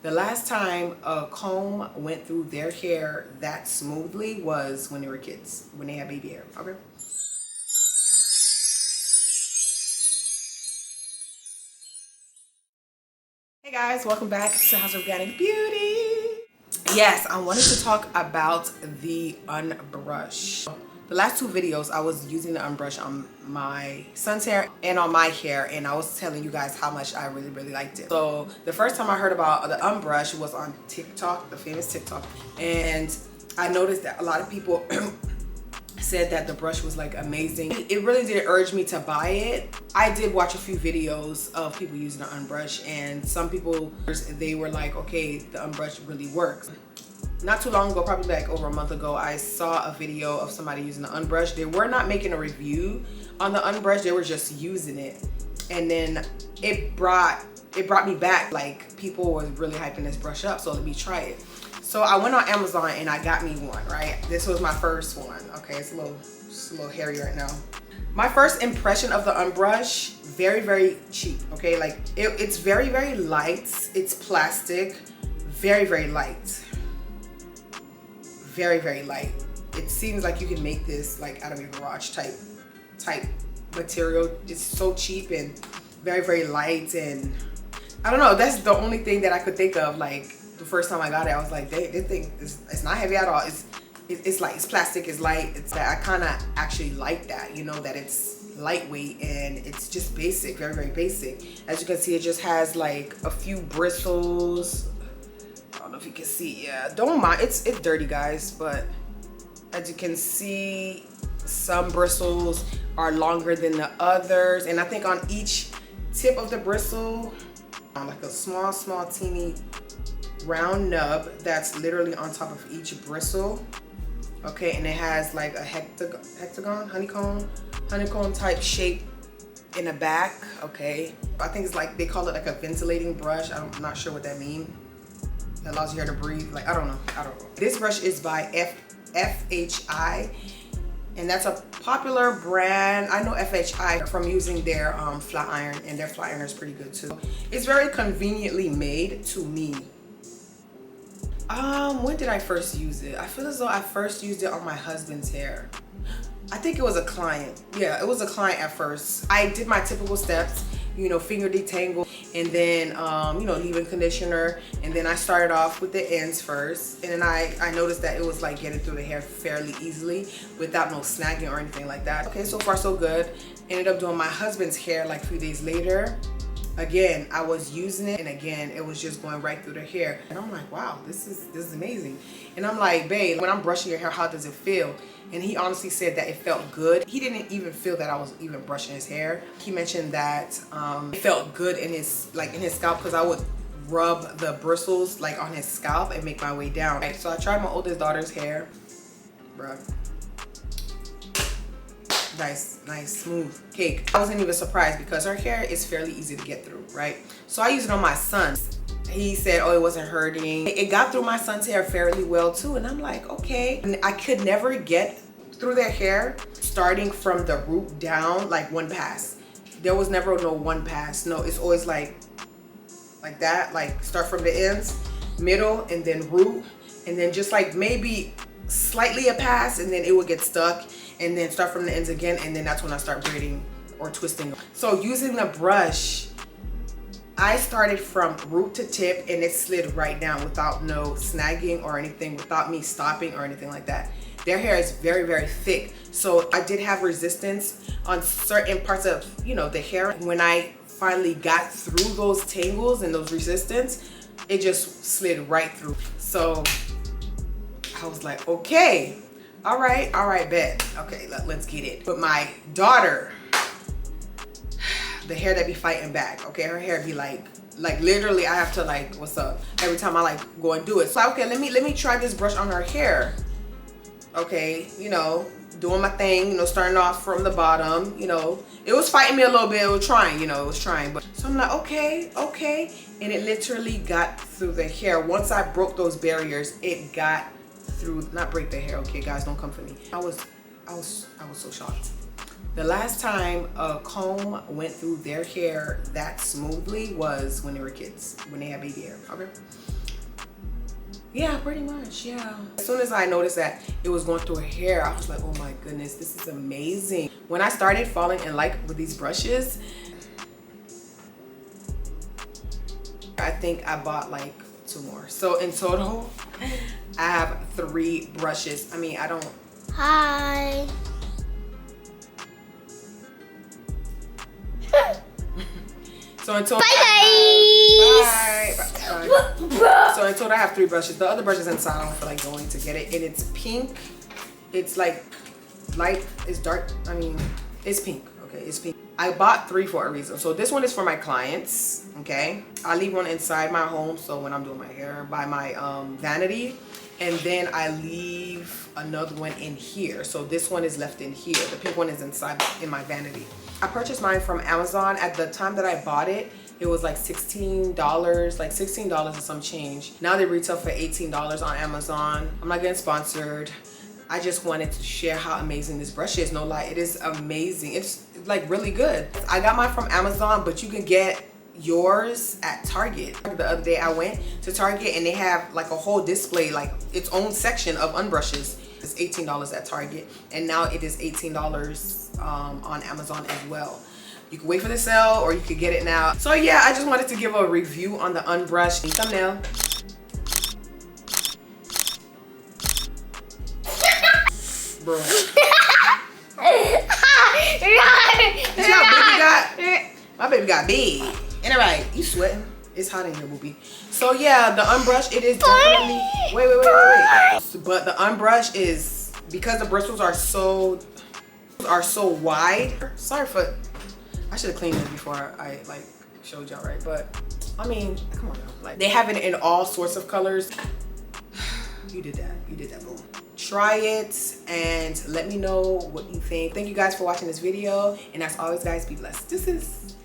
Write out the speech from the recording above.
The last time a comb went through their hair that smoothly was when they were kids, when they had baby hair. Okay. Hey guys, welcome back to House of Organic Beauty. Yes, I wanted to talk about the unbrush. The last two videos I was using the unbrush on my son's hair and on my hair, and I was telling you guys how much I really liked it. So the first time I heard about the unbrush was on TikTok, the famous TikTok, and I noticed that a lot of people said that the brush was like amazing. It really did urge me to buy it. I did watch a few videos of people using the unbrush, and some people, they were like, okay, the unbrush really works. Not too long ago, probably like over a month ago, I saw a video of somebody using the unbrush. They were not making a review on the unbrush, they were just using it. And then it brought me back, like people were really hyping this brush up, so let me try it. So I went on Amazon and I got me one, right? This was my first one. Okay, it's a little hairy right now. My first impression of the unbrush, very cheap, okay? Like it's very light. It's plastic, very light. Very light. It seems like you can make this like out of a garage type material. It's so cheap and very light, and I don't know, that's the only thing that I could think of. Like the first time I got it, I was like, this thing it's not heavy at all. It's light, it's plastic, it's light. It's that I kind of actually like that, you know, that it's lightweight and it's just basic, very basic. As you can see, it just has like a few bristles. I don't know if you can see. Yeah, don't mind, it's dirty guys, but as you can see, some bristles are longer than the others, and I think on each tip of the bristle, like a small teeny round nub that's literally on top of each bristle. Okay, and it has like a hexagon, honeycomb type shape in the back. Okay, I think it's like, they call it like a ventilating brush. I'm not sure what that means. It allows your hair to breathe. Like, I don't know. This brush is by FHI, and that's a popular brand. I know FHI from using their flat iron, and their flat iron is pretty good too. It's very conveniently made to me. When did I first use it? I feel as though I first used it on my husband's hair. I think it was a client. Yeah, it was a client at first. I did my typical steps, you know, finger detangle, and then you know, leave-in conditioner, and then I started off with the ends first, and then I noticed that it was like getting through the hair fairly easily without no snagging or anything like that. Okay, so far so good. Ended up doing my husband's hair like a few days later. Again, I was using it, and again, it was just going right through the hair, and I'm like, wow, this is amazing. And I'm like, babe, when I'm brushing your hair, how does it feel? And he honestly said that it felt good. He didn't even feel that I was even brushing his hair. He mentioned that it felt good in his scalp, because I would rub the bristles like on his scalp and make my way down. Right, so I tried my oldest daughter's hair, bruh. Nice smooth cake. I wasn't even surprised because her hair is fairly easy to get through, right? So I used it on my son's. He said, oh, it wasn't hurting. It got through my son's hair fairly well too, and I'm like, okay. And I could never get through their hair starting from the root down like one pass. There was never no one pass. No, it's always like that, like start from the ends, middle, and then root, and then just like maybe slightly a pass, and then it would get stuck, and then start from the ends again, and then that's when I start braiding or twisting. So using the brush, I started from root to tip, and it slid right down without no snagging or anything, without me stopping or anything like that. Their hair is very thick, so I did have resistance on certain parts of, you know, the hair. When I finally got through those tangles and those resistance, it just slid right through. So I was like, okay, all right, bet. Okay, let's get it. But my daughter, the hair that be fighting back, okay, her hair be like literally I have to like, what's up, every time I like go and do it. So okay, let me try this brush on her hair. Okay, you know, doing my thing, you know, starting off from the bottom, you know, it was fighting me a little bit, it was trying, you know, it was trying. But so I'm like, okay, and it literally got through the hair. Once I broke those barriers, it got through. Not break the hair, okay guys, don't come for me. I was so shocked. The last time a comb went through their hair that smoothly was when they were kids, when they had baby hair. Okay. Yeah, pretty much, yeah. As soon as I noticed that it was going through her hair, I was like, oh my goodness, this is amazing. When I started falling in like with these brushes, I think I bought like 2 more. So in total, I have 3 brushes. I mean, I don't. Hi. So in total, Bye guys. Bye. So in total, I have 3 brushes. The other brushes inside, I don't feel like going to get it. And it's pink. It's like light. It's dark. I mean, it's pink. Okay, it's pink. I bought 3 for a reason. So this one is for my clients. Okay, I leave one inside my home, so when I'm doing my hair, by my vanity, and then I leave another one in here. So this one is left in here. The pink one is inside in my vanity. I purchased mine from Amazon. At the time that I bought it, it was like $16, like $16 and some change. Now they retail for $18 on Amazon. I'm not getting sponsored. I just wanted to share how amazing this brush is. No lie, it is amazing. It's like really good. I got mine from Amazon, but you can get yours at Target. The other day I went to Target and they have like a whole display, like its own section of unbrushes. It's $18 at Target, and now it is $18 on Amazon as well. You can wait for the sale or you could get it now. So yeah, I just wanted to give a review on the unbrush thumbnail. Bro. You see how big you got? My baby got big. Ain't it right? You sweating? It's hot in here, booby. So yeah, the unbrush, it is definitely. Wait. But the unbrush is, because the bristles are so wide. Sorry for. I should have cleaned it before I like showed y'all, right? But I mean, come on now. Like, they have it in all sorts of colors. You did that, boo. Try it and let me know what you think. Thank you guys for watching this video, and as always, guys, be blessed. This is